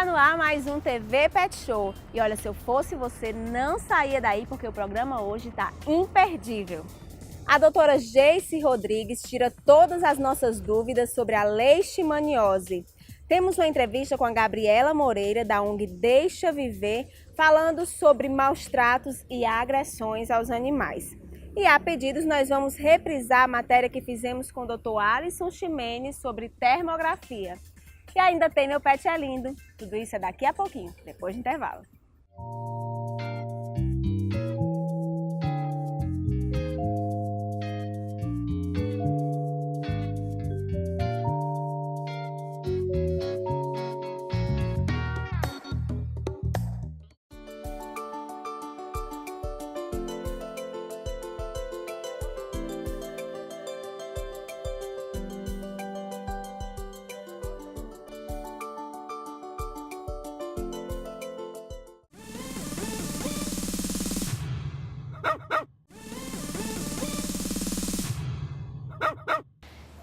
Tá no ar mais um TV Pet Show. E olha, se eu fosse você, não saía daí porque o programa hoje tá imperdível. A doutora Geice Rodrigues tira todas as nossas dúvidas sobre a leishmaniose. Temos uma entrevista com a Gabriela Moreira, da ONG Deixa Viver, falando sobre maus tratos e agressões aos animais. E a pedidos, nós vamos reprisar a matéria que fizemos com o Dr. Alisson Ximenes sobre termografia. E ainda tem Meu Pet é Lindo. Tudo isso é daqui a pouquinho, depois do intervalo.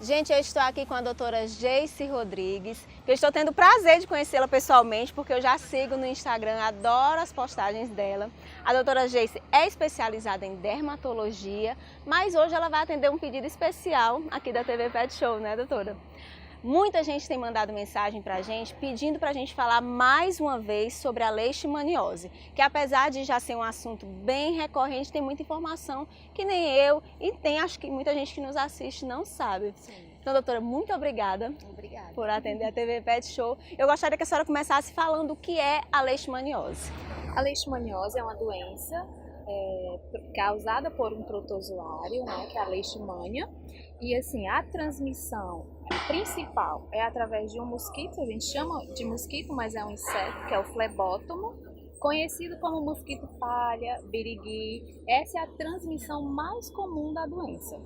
Gente, eu estou aqui com a doutora Geice Rodrigues, que eu estou tendo o prazer de conhecê-la pessoalmente, porque eu já sigo no Instagram, adoro as postagens dela. A doutora Geice é especializada em dermatologia, mas hoje ela vai atender um pedido especial aqui da TV Pet Show, né, doutora? Muita gente tem mandado mensagem pra gente, pedindo pra gente falar mais uma vez sobre a leishmaniose, que apesar de já ser um assunto bem recorrente, tem muita informação que nem eu e tem, acho que muita gente que nos assiste não sabe. Sim. Então, doutora, muito obrigada por atender a TV Pet Show. Eu gostaria que a senhora começasse falando o que é a leishmaniose. A leishmaniose é uma doença causada por um protozoário, né, que é a leishmania. E assim, a transmissão principal é através de um mosquito, a gente chama de mosquito, mas é um inseto, que é o flebótomo, conhecido como mosquito palha, birigui. Essa é a transmissão mais comum da doença.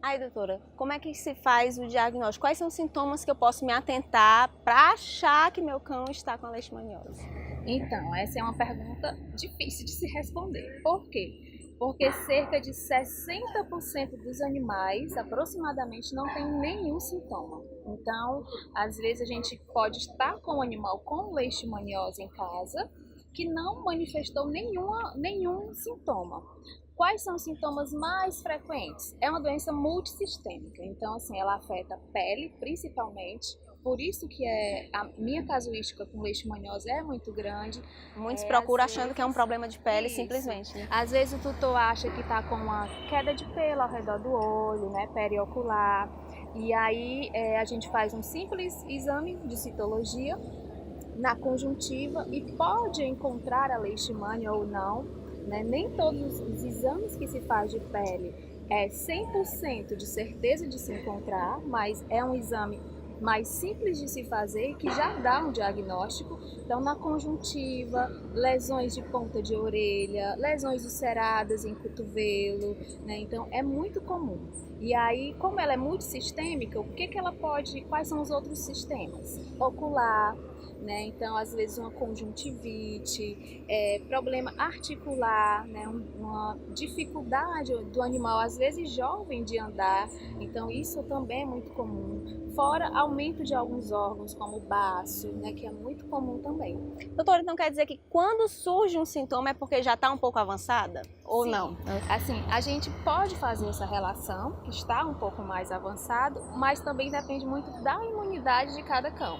Aí, doutora, como é que se faz o diagnóstico? Quais são os sintomas que eu posso me atentar para achar que meu cão está com a leishmaniose? Então, essa é uma pergunta difícil de se responder. Por quê? Porque cerca de 60% dos animais, aproximadamente, não tem nenhum sintoma. Então, às vezes a gente pode estar com um animal com leishmaniose em casa que não manifestou nenhum sintoma. Quais são os sintomas mais frequentes? É uma doença multissistêmica, então assim, ela afeta a pele principalmente. Por isso que a minha casuística com leishmaniose é muito grande. Muitos procuram achando que é um problema de pele, isso. simplesmente. Né? Às vezes o tutor acha que está com uma queda de pelo ao redor do olho, né, periocular. E aí a gente faz um simples exame de citologia na conjuntiva e pode encontrar a leishmania ou não. Né? Nem todos os exames que se faz de pele é 100% de certeza de se encontrar, mas é um exame mais simples de se fazer e que já dá um diagnóstico. Então, na conjuntiva, lesões de ponta de orelha, lesões ulceradas em cotovelo, né? Então é muito comum. E aí, como ela é multissistêmica, o que ela pode, quais são os outros sistemas? Ocular, né? Então, às vezes uma conjuntivite, problema articular, né? Uma dificuldade do animal, às vezes jovem, de andar. Então, isso também é muito comum. Fora aumento de alguns órgãos, como o baço, né? Que é muito comum também. Doutora, então quer dizer que quando surge um sintoma é porque já está um pouco avançada? Ou Sim. não? Assim, a gente pode fazer essa relação, que está um pouco mais avançado, mas também depende muito da imunidade de cada cão.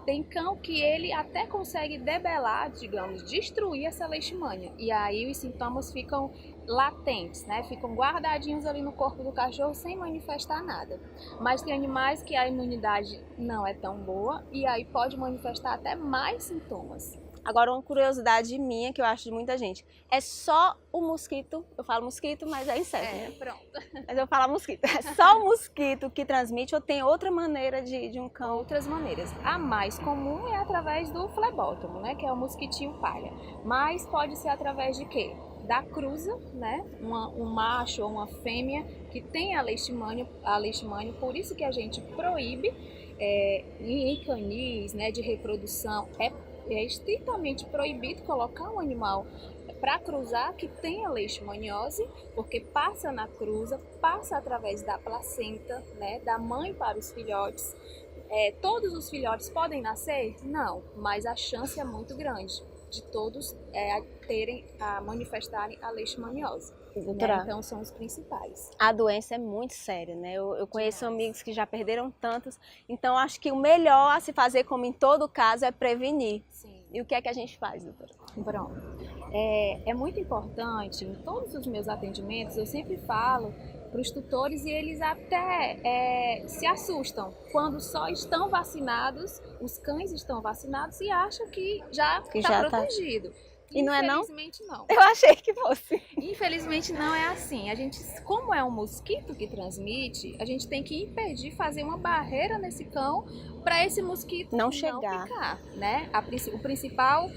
Tem cão que ele até consegue debelar, digamos, destruir essa leishmania. E aí os sintomas ficam latentes, né? Ficam guardadinhos ali no corpo do cachorro sem manifestar nada. Mas tem animais que a imunidade não é tão boa e aí pode manifestar até mais sintomas. Agora, uma curiosidade minha, que eu acho de muita gente, é só o mosquito, eu falo mosquito, mas é inseto, né? Pronto. Mas eu falo mosquito, é só o mosquito que transmite ou tem outra maneira de um cão? Outras maneiras. A mais comum é através do flebótomo, né? Que é o mosquitinho palha. Mas pode ser através de quê? Da cruza, né? Um macho ou uma fêmea que tem a leishmania, por isso que a gente proíbe em canis, né, de reprodução, é estritamente proibido colocar um animal para cruzar que tem a leishmaniose, porque passa na cruza, passa através da placenta, né, da mãe para os filhotes. Todos os filhotes podem nascer? Não, mas a chance é muito grande de todos manifestarem a leishmaniose. Doutora, Né? Então são os principais. a doença é muito séria, né? Eu conheço Demais. amigos que já perderam tantos, então acho que o melhor a se fazer, como em todo caso, é prevenir. Sim. E o que é que a gente faz, doutora? Pronto. É muito importante, em todos os meus atendimentos, eu sempre falo para os tutores e eles até se assustam quando só estão vacinados, os cães estão vacinados e acham que já está protegido. E não é não? Infelizmente não. Eu achei que fosse. Infelizmente não é assim. A gente, como é um mosquito que transmite, a gente tem que impedir, fazer uma barreira nesse cão para esse mosquito não ficar, né? O principal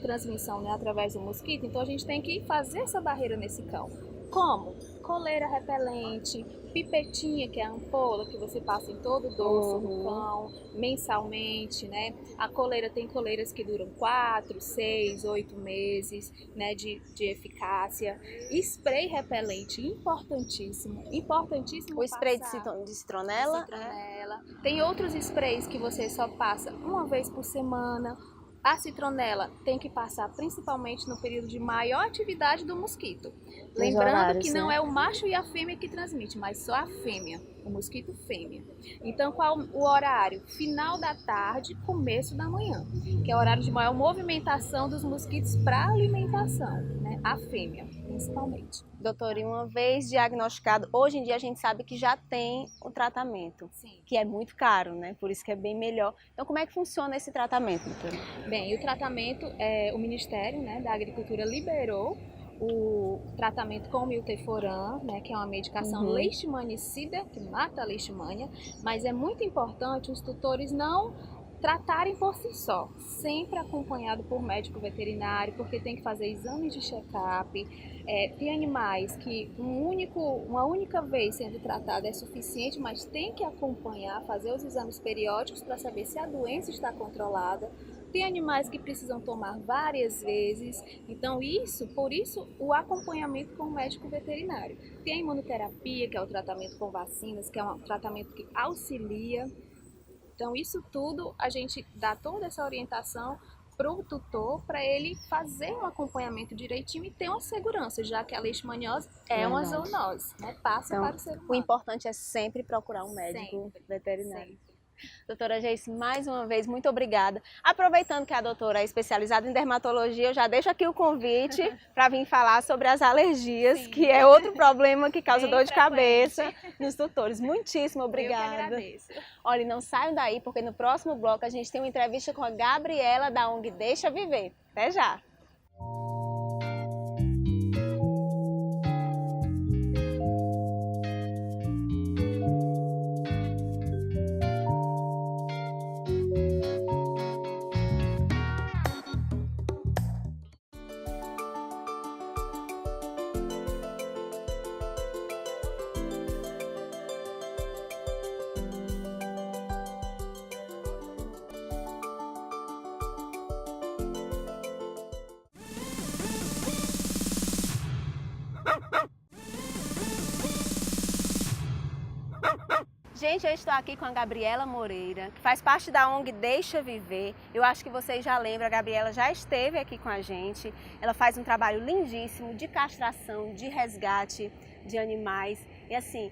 transmissão, né, através do mosquito, então a gente tem que fazer essa barreira nesse cão. Como? Coleira repelente, pipetinha, que é a ampola que você passa em todo o dorso do cão, mensalmente, né? A coleira, tem coleiras que duram 4, 6, 8 meses, né, de eficácia. Spray repelente, importantíssimo, importantíssimo. O spray de citronela? Tem outros sprays que você só passa uma vez por semana. A citronela tem que passar principalmente no período de maior atividade do mosquito. Lembrando que não é o macho e a fêmea que transmite, mas só a fêmea, o mosquito fêmea. Então, qual o horário? Final da tarde, começo da manhã, que é o horário de maior movimentação dos mosquitos para alimentação, né? A fêmea, principalmente. Doutora, e uma vez diagnosticado, hoje em dia a gente sabe que já tem o tratamento, Sim. Que é muito caro, né? Por isso que é bem melhor. Então, como é que funciona esse tratamento, doutora? Bem, o tratamento, o Ministério, né, da Agricultura liberou o tratamento com milteforam, né, que é uma medicação leishmanicida, que mata a leishmania, mas é muito importante os tutores não tratarem por si só, sempre acompanhado por médico veterinário, porque tem que fazer exames de check-up. Tem animais que uma única vez sendo tratado é suficiente, mas tem que acompanhar, fazer os exames periódicos para saber se a doença está controlada. Tem animais que precisam tomar várias vezes, então por isso o acompanhamento com o médico veterinário. Tem a imunoterapia, que é o tratamento com vacinas, que é um tratamento que auxilia. Então isso tudo a gente dá toda essa orientação para o tutor, para ele fazer um acompanhamento direitinho e ter uma segurança, já que a leishmaniose é uma zoonose, né? Passa para o ser humano. O importante é sempre procurar um médico veterinário. Sempre. Doutora Geice, mais uma vez, muito obrigada. Aproveitando que a doutora é especializada em dermatologia, eu já deixo aqui o convite para vir falar sobre as alergias, que é outro problema que causa dor de cabeça nos tutores. Muitíssimo obrigada. Eu que agradeço. Olha, não saiam daí, porque no próximo bloco a gente tem uma entrevista com a Gabriela da ONG Deixa Viver. Até já! Gente, eu estou aqui com a Gabriela Moreira, que faz parte da ONG Deixa Viver. Eu acho que vocês já lembram, a Gabriela já esteve aqui com a gente. Ela faz um trabalho lindíssimo de castração, de resgate de animais. E assim,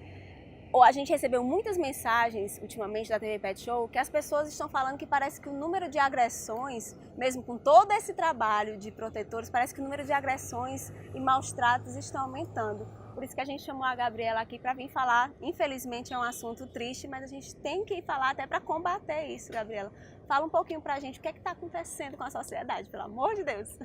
a gente recebeu muitas mensagens ultimamente da TV Pet Show que as pessoas estão falando que parece que o número de agressões, mesmo com todo esse trabalho de protetores, parece que o número de agressões e maus tratos estão aumentando. Por isso que a gente chamou a Gabriela aqui para vir falar. Infelizmente é um assunto triste, mas a gente tem que falar até para combater isso, Gabriela. Fala um pouquinho para a gente o que é que está acontecendo com a sociedade, pelo amor de Deus.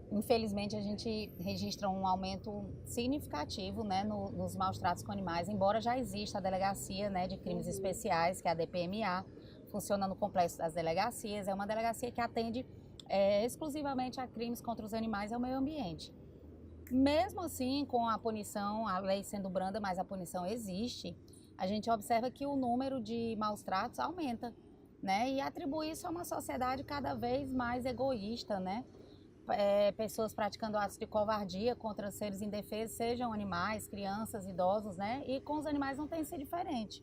Infelizmente a gente registra um aumento significativo, né, nos maus tratos com animais, embora já exista a delegacia, né, de crimes especiais, que é a DPMA, funciona no complexo das delegacias. É uma delegacia que atende exclusivamente a crimes contra os animais e ao meio ambiente. Mesmo assim, com a punição, a lei sendo branda, mas a punição existe, a gente observa que o número de maus tratos aumenta, né? E atribui isso a uma sociedade cada vez mais egoísta, né? Pessoas praticando atos de covardia contra seres indefesos, sejam animais, crianças, idosos, né? E com os animais não tem sido diferente.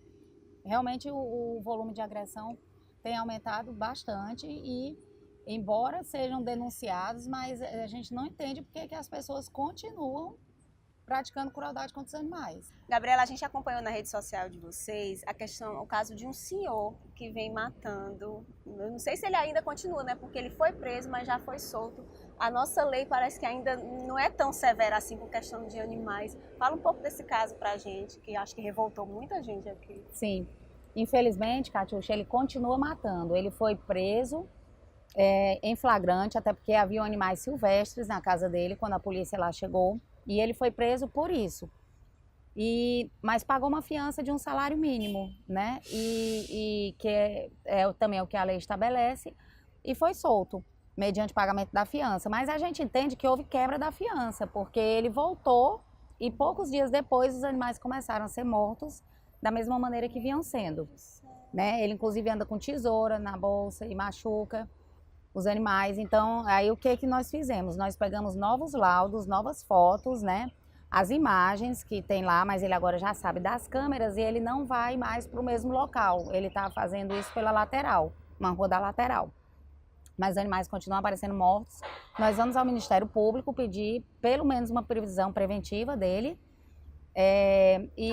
realmente o volume de agressão tem aumentado bastante e, embora sejam denunciados, mas a gente não entende porque que as pessoas continuam praticando crueldade contra os animais. Gabriela, a gente acompanhou na rede social de vocês o caso de um senhor que vem matando. Eu não sei se ele ainda continua, né? Porque ele foi preso, mas já foi solto. A nossa lei parece que ainda não é tão severa assim com questão de animais. Fala um pouco desse caso pra gente, que acho que revoltou muita gente aqui. Sim, infelizmente, Catiuxa, ele continua matando. Ele foi preso em flagrante, até porque haviam animais silvestres na casa dele quando a polícia lá chegou. E ele foi preso por isso. Mas pagou uma fiança de um salário mínimo, né? E que é também o que a lei estabelece. E foi solto, mediante pagamento da fiança. Mas a gente entende que houve quebra da fiança, porque ele voltou e poucos dias depois os animais começaram a ser mortos da mesma maneira que vinham sendo, né? Ele inclusive anda com tesoura na bolsa e machuca os animais. Então, aí o que nós fizemos? Nós pegamos novos laudos, novas fotos, né? As imagens que tem lá, mas ele agora já sabe das câmeras e ele não vai mais para o mesmo local. Ele está fazendo isso pela lateral, uma rua da lateral. Mas os animais continuam aparecendo mortos. Nós vamos ao Ministério Público pedir pelo menos uma previsão preventiva dele.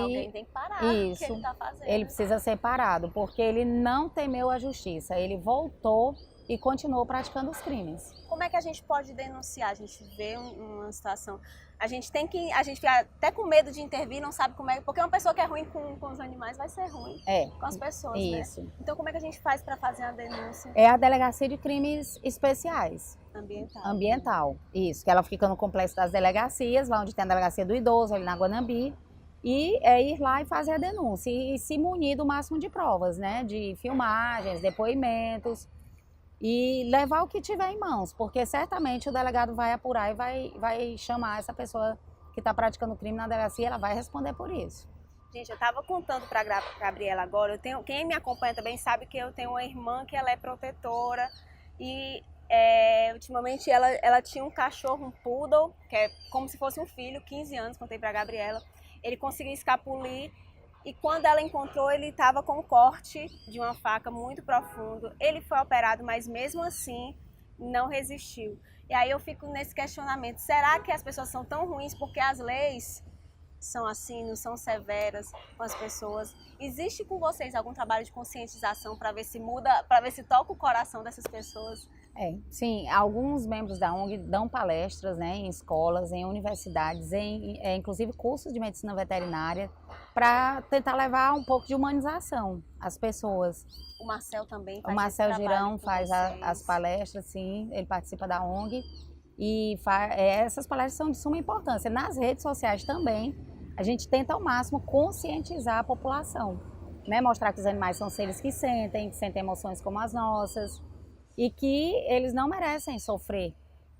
Alguém tem que parar isso, o que ele está fazendo. Ele precisa ser parado, porque ele não temeu a justiça. Ele voltou e continuou praticando os crimes. Como é que a gente pode denunciar? A gente vê uma situação, a gente fica até com medo de intervir, não sabe como é, porque uma pessoa que é ruim com os animais vai ser ruim com as pessoas, isso. né? Então como é que a gente faz para fazer a denúncia? É a Delegacia de Crimes Especiais. Ambiental, isso, que ela fica no complexo das delegacias, lá onde tem a Delegacia do Idoso, ali na Guanambi, e é ir lá e fazer a denúncia, e se munir do máximo de provas, né, de filmagens, depoimentos, e levar o que tiver em mãos, porque certamente o delegado vai apurar e vai chamar essa pessoa que está praticando crime na delegacia, ela vai responder por isso. Gente, eu estava contando para a Gabriela agora, quem me acompanha também sabe que eu tenho uma irmã que ela é protetora e ultimamente ela tinha um cachorro, um poodle, que é como se fosse um filho, 15 anos, contei para a Gabriela. Ele conseguiu escapulir e quando ela encontrou, ele estava com um corte de uma faca muito profundo. Ele foi operado, mas mesmo assim não resistiu. E aí eu fico nesse questionamento, será que as pessoas são tão ruins porque as leis são assim, não são severas com as pessoas? Existe com vocês algum trabalho de conscientização para ver se muda, para ver se toca o coração dessas pessoas? Sim, alguns membros da ONG dão palestras, né, em escolas, em universidades, inclusive cursos de medicina veterinária, para tentar levar um pouco de humanização às pessoas. O Marcel também faz O Marcel Girão faz as palestras, sim, ele participa da ONG e essas palestras são de suma importância. Nas redes sociais também, a gente tenta ao máximo conscientizar a população, né, mostrar que os animais são seres que sentem emoções como as nossas, e que eles não merecem sofrer,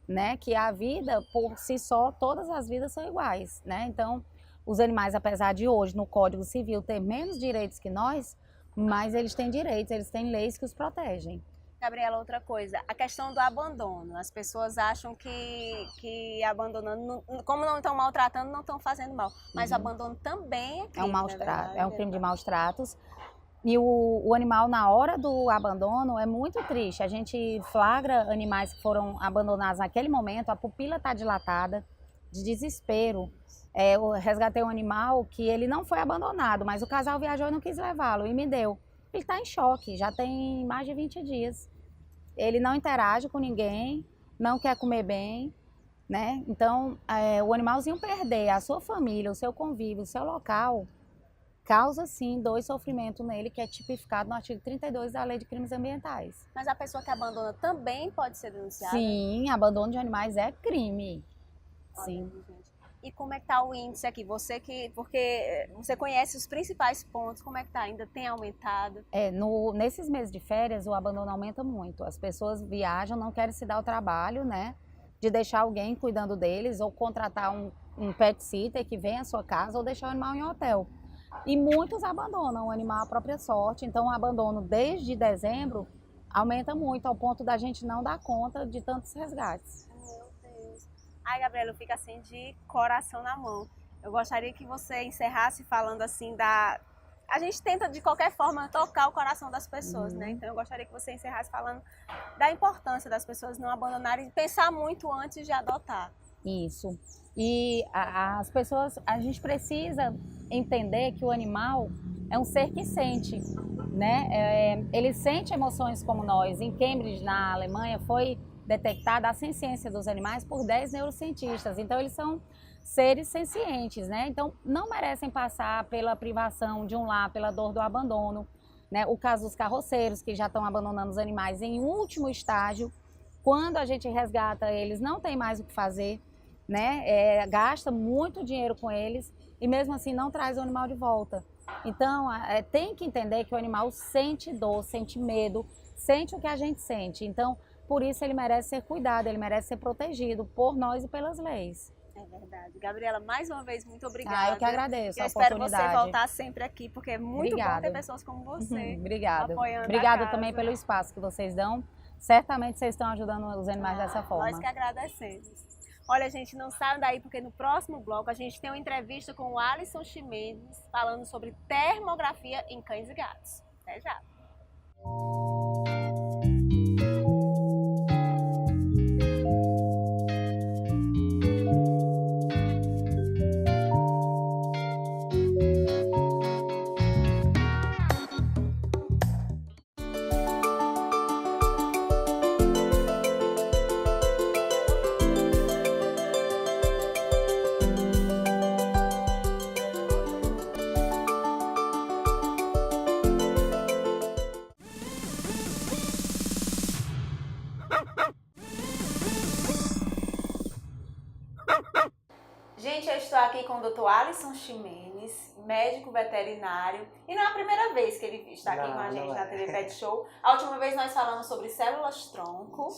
né? Que a vida, por si só, todas as vidas são iguais, né? Então, os animais, apesar de hoje, no Código Civil, ter menos direitos que nós, mas eles têm direitos, eles têm leis que os protegem. Gabriela, outra coisa, a questão do abandono. As pessoas acham que abandonando, como não estão maltratando, não estão fazendo mal. Mas o abandono também é crime, é um crime de maus tratos. E o animal, na hora do abandono, é muito triste. A gente flagra animais que foram abandonados naquele momento, a pupila está dilatada, de desespero. Eu resgatei um animal que ele não foi abandonado, mas o casal viajou e não quis levá-lo, e me deu. Ele está em choque, já tem mais de 20 dias. Ele não interage com ninguém, não quer comer bem, né? Então, o animalzinho perder a sua família, o seu convívio, o seu local, causa sim dor e sofrimento nele, que é tipificado no artigo 32 da Lei de Crimes Ambientais. Mas a pessoa que abandona também pode ser denunciada? Sim, abandono de animais é crime. Sim. E como é que está o índice aqui? Porque você conhece os principais pontos, como é que está? Ainda tem aumentado? Nesses meses de férias o abandono aumenta muito. As pessoas viajam, não querem se dar o trabalho, né, de deixar alguém cuidando deles, ou contratar um pet sitter que vem à sua casa, ou deixar o animal em hotel. E muitos abandonam o animal à própria sorte, então o abandono desde dezembro aumenta muito, ao ponto da gente não dar conta de tantos resgates. Meu Deus. Ai, Gabriela, eu fico assim de coração na mão. Eu gostaria que você encerrasse falando assim a gente tenta de qualquer forma tocar o coração das pessoas, né? Então eu gostaria que você encerrasse falando da importância das pessoas não abandonarem e pensar muito antes de adotar. Isso. E as pessoas, a gente precisa entender que o animal é um ser que sente, né? Ele sente emoções como nós. Em Cambridge, na Alemanha, foi detectada a senciência dos animais por 10 neurocientistas. Então, eles são seres sencientes, né? Então, não merecem passar pela privação de um lar, pela dor do abandono, né? O caso dos carroceiros, que já estão abandonando os animais em último estágio. Quando a gente resgata eles, não tem mais o que fazer, né? Gasta muito dinheiro com eles e mesmo assim não traz o animal de volta. Então, tem que entender que o animal sente dor, sente medo, sente o que a gente sente. Então, por isso ele merece ser cuidado, ele merece ser protegido por nós e pelas leis. É verdade. Gabriela, mais uma vez, muito obrigada. Eu que agradeço a espero oportunidade. você voltar sempre aqui, porque é muito bom ter pessoas como você. Obrigada. Apoiando Obrigada também pelo espaço que vocês dão. Certamente vocês estão ajudando os animais dessa forma. Nós que agradecemos. Olha, gente, não saiam daí, porque no próximo bloco a gente tem uma entrevista com o Alisson Ximenes falando sobre termografia em cães e gatos. Até já! Gente, eu estou aqui com o Dr. Alisson Ximenes, médico veterinário, e não é a primeira vez que ele está aqui com a gente na TV Pet Show. A última vez nós falamos sobre células-tronco.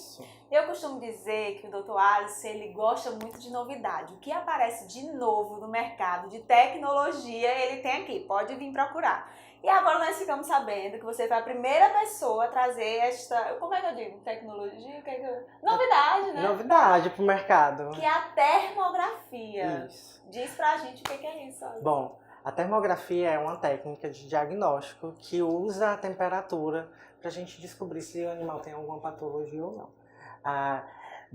Eu costumo dizer que o Dr. Alisson, ele gosta muito de novidade. O que aparece de novo no mercado de tecnologia, ele tem aqui, pode vir procurar. E agora nós ficamos sabendo que você foi a primeira pessoa a trazer esta, como é que eu digo? Tecnologia? Novidade, né? Novidade pro mercado. Que é a termografia. Isso. Diz pra gente o que é isso. Alisson. Bom, a termografia é uma técnica de diagnóstico que usa a temperatura pra gente descobrir se o animal tem alguma patologia ou não.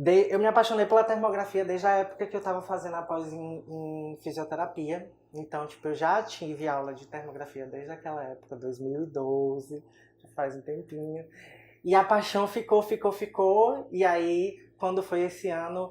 Eu me apaixonei pela termografia desde a época que eu estava fazendo a pós em fisioterapia. Então, eu já tive aula de termografia desde aquela época, 2012, já faz um tempinho. E a paixão ficou. E aí, quando foi esse ano,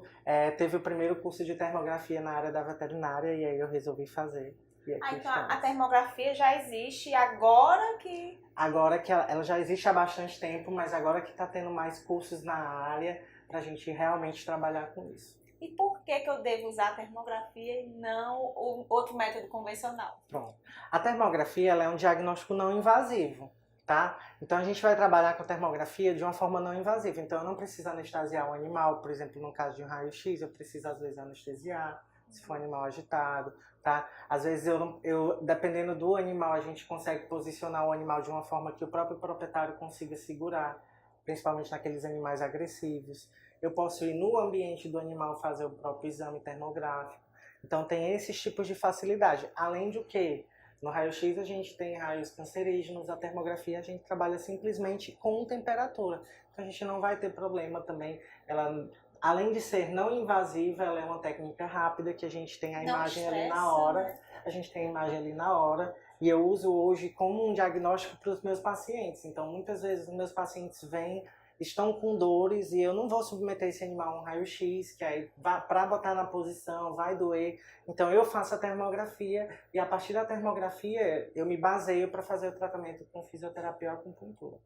teve o primeiro curso de termografia na área da veterinária e aí eu resolvi fazer. Então a termografia já existe agora que... Agora que ela já existe há bastante tempo, mas agora que está tendo mais cursos na área para a gente realmente trabalhar com isso. E por que eu devo usar a termografia e não o outro método convencional? Pronto. A termografia ela é um diagnóstico não invasivo, tá? Então a gente vai trabalhar com a termografia de uma forma não invasiva. Então eu não preciso anestesiar o animal, por exemplo, no caso de um raio-x, eu preciso às vezes anestesiar, se for um animal agitado, tá? Às vezes dependendo do animal, a gente consegue posicionar o animal de uma forma que o próprio proprietário consiga segurar, principalmente naqueles animais agressivos. Eu posso ir no ambiente do animal fazer o próprio exame termográfico. Então tem esses tipos de facilidade. Além de que, no raio-x a gente tem raios cancerígenos, a termografia a gente trabalha simplesmente com temperatura. Então a gente não vai ter problema também. Ela, além de ser não invasiva, ela é uma técnica rápida que a gente tem a imagem ali na hora. Né? A gente tem a imagem ali na hora. E eu uso hoje como um diagnóstico para os meus pacientes. Então muitas vezes os meus pacientes estão com dores e eu não vou submeter esse animal a um raio-x, que aí para botar na posição vai doer. Então eu faço a termografia e a partir da termografia eu me baseio para fazer o tratamento com fisioterapia ou acupuntura.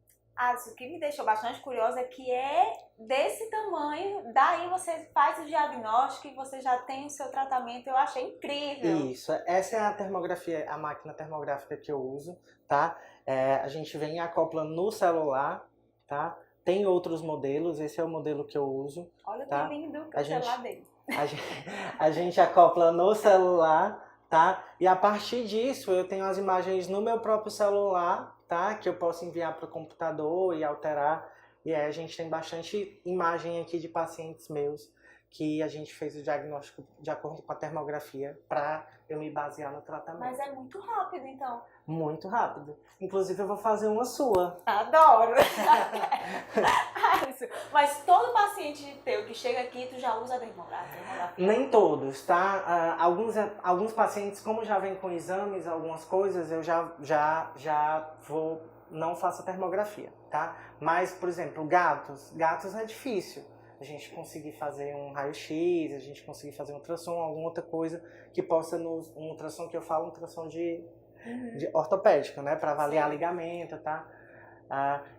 O que me deixou bastante curiosa é que é desse tamanho, daí você faz o diagnóstico e você já tem o seu tratamento, eu achei incrível. Isso, essa é a termografia, a máquina termográfica que eu uso, tá? A gente vem e acopla no celular, tá? Tem outros modelos, esse é o modelo que eu uso. Olha tá? que lindo o celular dele. A gente acopla no celular, tá? E a partir disso eu tenho as imagens no meu próprio celular, tá? Que eu posso enviar para o computador e alterar. E aí a gente tem bastante imagem aqui de pacientes meus que a gente fez o diagnóstico de acordo com a termografia para eu me basear no tratamento. Mas é muito rápido, então. Muito rápido. Inclusive, eu vou fazer uma sua. Adoro! Mas todo paciente teu que chega aqui, tu já usa a termografia? Nem todos, tá? Alguns pacientes, como já vem com exames, algumas coisas, eu já vou, não faço a termografia, tá? Mas, por exemplo, gatos é difícil. A gente conseguir fazer um raio-x, a gente conseguir fazer um ultrassom, alguma outra coisa que possa, um ultrassom que eu falo, um ultrassom de ortopédico, né? Para avaliar ligamento, tá?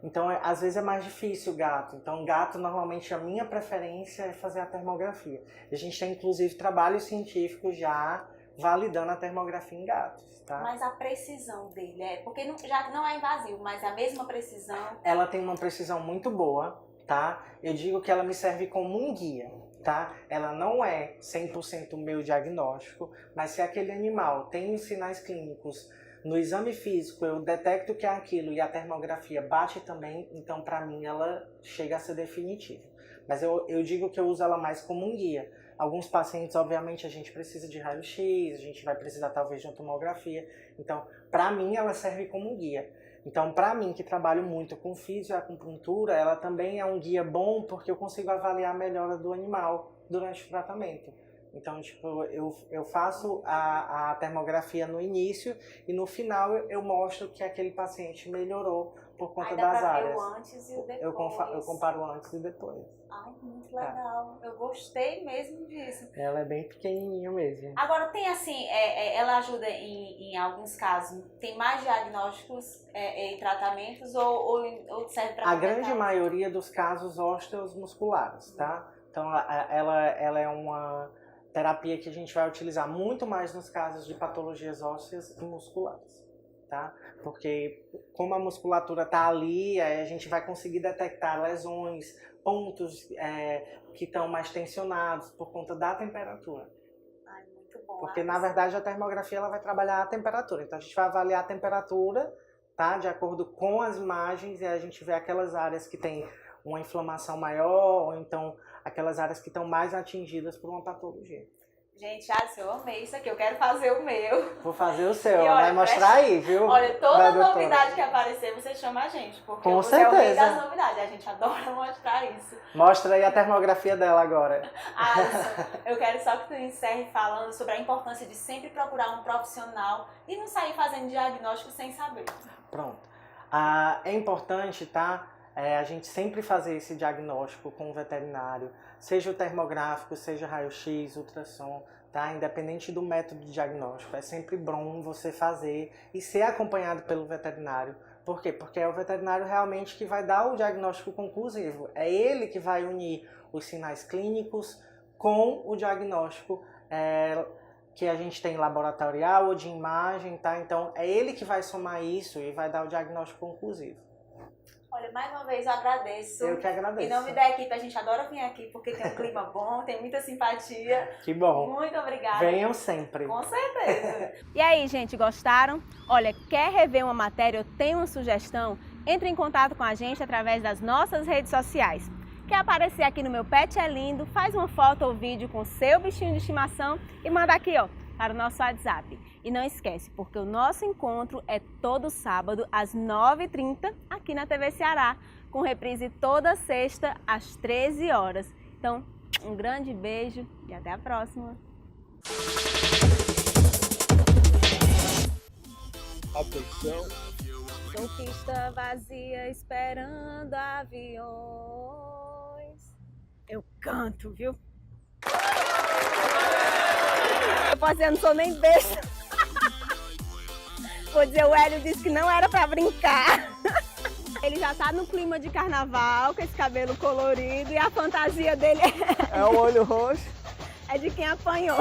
Então, às vezes é mais difícil o gato. Então, gato, normalmente, a minha preferência é fazer a termografia. A gente tem, inclusive, trabalhos científicos já validando a termografia em gatos, tá? Mas a precisão dele porque já que não é invasivo, mas a mesma precisão... Ela tem uma precisão muito boa, tá? Eu digo que ela me serve como um guia, tá? Ela não é 100% o meu diagnóstico, mas se aquele animal tem os sinais clínicos no exame físico, eu detecto que é aquilo e a termografia bate também, então para mim ela chega a ser definitiva. Mas eu digo que eu uso ela mais como um guia. Alguns pacientes, obviamente, a gente precisa de raio-x, a gente vai precisar talvez de uma tomografia. Então, para mim, ela serve como um guia. Então, para mim, que trabalho muito com fisioacupuntura, ela também é um guia bom porque eu consigo avaliar a melhora do animal durante o tratamento. Então, tipo, eu faço a termografia no início e no final eu mostro que aquele paciente melhorou por conta das áreas. O antes e o depois. Eu comparo o antes e depois. Ai, muito legal. Eu gostei mesmo disso. Ela é bem pequenininha mesmo. Agora, tem assim, ela ajuda em alguns casos, tem mais diagnósticos e tratamentos ou serve para... A grande maioria dos casos osteomusculares, tá? Então, ela é uma terapia que a gente vai utilizar muito mais nos casos de patologias ósseas e musculares, tá? Porque como a musculatura tá ali, a gente vai conseguir detectar lesões, pontos que estão mais tensionados por conta da temperatura. Ai, muito bom. Porque, na verdade, a termografia ela vai trabalhar a temperatura. Então, a gente vai avaliar a temperatura, tá? De acordo com as imagens, e a gente vê aquelas áreas que tem uma inflamação maior, ou então aquelas áreas que estão mais atingidas por uma patologia. Gente, Alisson, eu amei isso aqui, eu quero fazer o meu. Vou fazer o seu, E olha, vai mostrar aí, viu? Olha, toda doutora? novidade que aparecer, você chama a gente, porque Com você é o rei certeza. das novidades, a gente adora mostrar isso. Mostra aí a termografia dela agora. Alisson, eu quero só que tu encerre falando sobre a importância de sempre procurar um profissional e não sair fazendo diagnóstico sem saber. Pronto. É importante, tá? A gente sempre fazer esse diagnóstico com o veterinário, seja o termográfico, seja raio-x, ultrassom, tá? Independente do método de diagnóstico, é sempre bom você fazer e ser acompanhado pelo veterinário. Por quê? Porque é o veterinário realmente que vai dar o diagnóstico conclusivo. É ele que vai unir os sinais clínicos com o diagnóstico que a gente tem laboratorial ou de imagem, tá? Então, é ele que vai somar isso e vai dar o diagnóstico conclusivo. Olha, mais uma vez eu agradeço. Eu que agradeço. Em nome da equipe, a gente adora vir aqui porque tem um clima bom, tem muita simpatia. Que bom. Muito obrigada. Venham sempre. Com certeza. E aí, gente, gostaram? Olha, quer rever uma matéria ou tem uma sugestão? Entre em contato com a gente através das nossas redes sociais. Quer aparecer aqui no Meu Pet é Lindo? Faz uma foto ou vídeo com seu bichinho de estimação e manda aqui, ó, para o nosso WhatsApp. E não esquece, porque o nosso encontro é todo sábado às 9h30 aqui na TV Ceará, com reprise toda sexta às 13 horas. Então, um grande beijo e até a próxima! Atenção, Sou pista vazia esperando aviões. Eu canto, viu? Eu não sou nem besta. Vou dizer, o Hélio disse que não era pra brincar. Ele já tá no clima de carnaval, com esse cabelo colorido, e a fantasia dele é o olho roxo. é de quem apanhou.